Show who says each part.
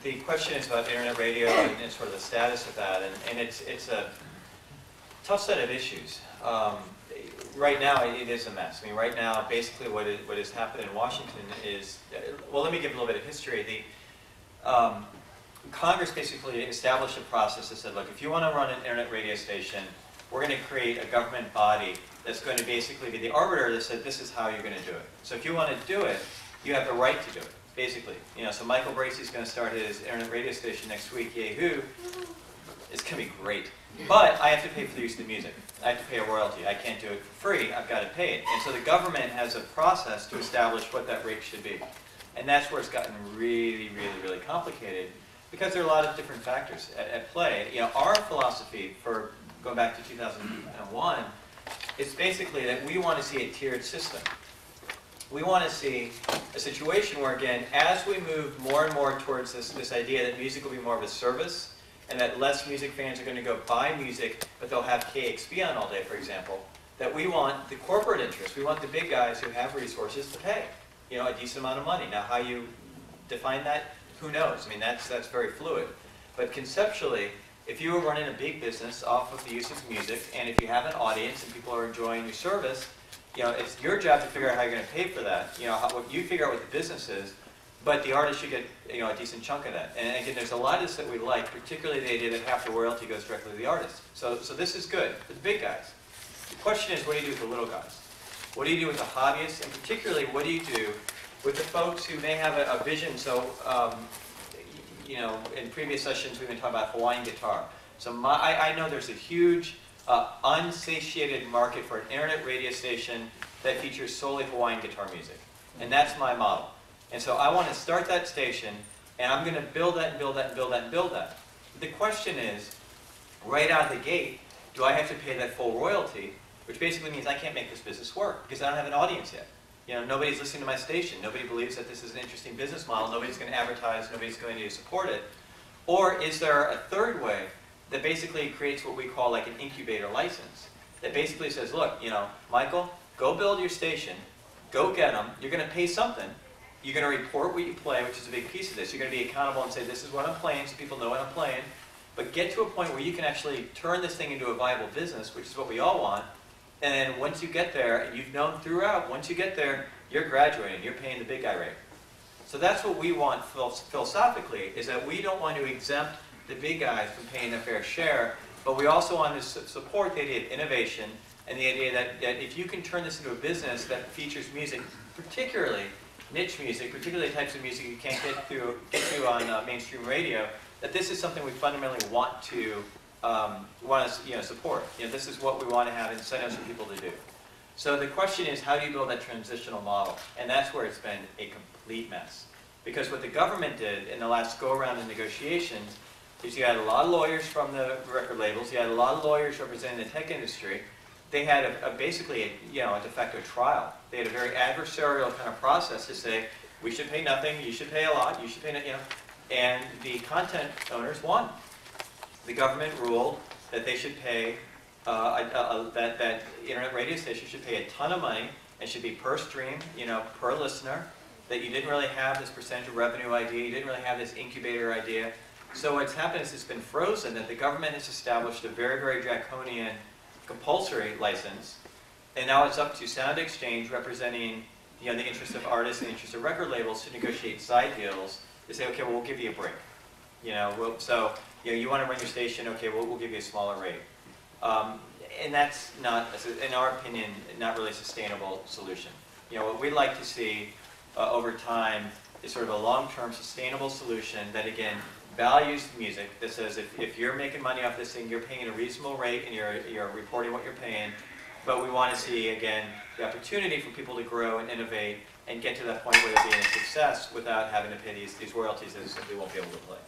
Speaker 1: the question is about internet radio and sort of the status of that, and it's a tough set of issues. Right now, it is a mess. I mean, right now, basically what has happened in Washington is, well, let me give a little bit of history. Congress basically established a process that said, look, if you want to run an internet radio station, we're going to create a government body that's going to basically be the arbiter that said, this is how you're going to do it. So if you want to do it, you have the right to do it, basically. You know, so Michael Bracy is going to start his internet radio station next week, yay-hoo. It's going to be great. But I have to pay for the use of the music. I have to pay a royalty. I can't do it for free. I've got to pay it. And so the government has a process to establish what that rate should be. And that's where it's gotten really, really, really complicated because there are a lot of different factors at play. You know, our philosophy for going back to 2001 is basically that we want to see a tiered system. We want to see a situation where, again, as we move more and more towards this idea that music will be more of a service, and that less music fans are going to go buy music, but they'll have KXP on all day, for example, that we want the corporate interests, we want the big guys who have resources to pay, you know, a decent amount of money. Now, how you define that, who knows? I mean, that's very fluid. But conceptually, if you are running a big business off of the use of music, and if you have an audience and people are enjoying your service, you know, it's your job to figure out how you're going to pay for that. You know, what you figure out what the business is. But the artist should get, you know, a decent chunk of that. And again, there's a lot of this that we like, particularly the idea that half the royalty goes directly to the artist. So this is good for the big guys. The question is, what do you do with the little guys? What do you do with the hobbyists? And particularly, what do you do with the folks who may have a vision? So, you know, in previous sessions, we've been talking about Hawaiian guitar. So I know there's a huge unsatiated market for an internet radio station that features solely Hawaiian guitar music. And that's my model. And so I want to start that station, and I'm going to build that and build that and build that and build that. The question is, right out of the gate, do I have to pay that full royalty, which basically means I can't make this business work because I don't have an audience yet. You know, nobody's listening to my station. Nobody believes that this is an interesting business model. Nobody's going to advertise. Nobody's going to support it. Or is there a third way that basically creates what we call like an incubator license that basically says, look, you know, Michael, go build your station. Go get them. You're going to pay something. You're going to report what you play, which is a big piece of this. You're going to be accountable and say, this is what I'm playing, so people know what I'm playing. But get to a point where you can actually turn this thing into a viable business, which is what we all want. And then once you get there, and you've known throughout, once you get there, you're graduating. You're paying the big guy rate. So that's what we want philosophically, is that we don't want to exempt the big guys from paying their fair share, but we also want to support the idea of innovation and the idea that if you can turn this into a business that features music, particularly niche music, particularly types of music you can't get to on mainstream radio, that this is something we fundamentally want to support. You know, this is what we want to have incentives for people to do. So the question is, how do you build that transitional model? And that's where it's been a complete mess. Because what the government did in the last go-around in negotiations is you had a lot of lawyers from the record labels, you had a lot of lawyers representing the tech industry. They had basically a de facto trial. They had a very adversarial kind of process to say, we should pay nothing, you should pay a lot, you should pay, and the content owners won. The government ruled that they should pay, that internet radio station should pay a ton of money, and should be per stream, per listener, that you didn't really have this percentage of revenue idea, you didn't really have this incubator idea. So what's happened is it's been frozen, that the government has established a very, very draconian compulsory license, and now it's up to Sound Exchange, representing the interests of artists and the interests of record labels, to negotiate side deals to say, okay, well, we'll give you a break. You want to run your station, okay, we'll give you a smaller rate. And that's not, in our opinion, not really a sustainable solution. What we'd like to see over time is sort of a long-term sustainable solution that, again, values music, that says if you're making money off this thing, you're paying a reasonable rate and you're reporting what you're paying. But we want to see, again, the opportunity for people to grow and innovate and get to that point where they're being a success without having to pay these royalties that they simply won't be able to play.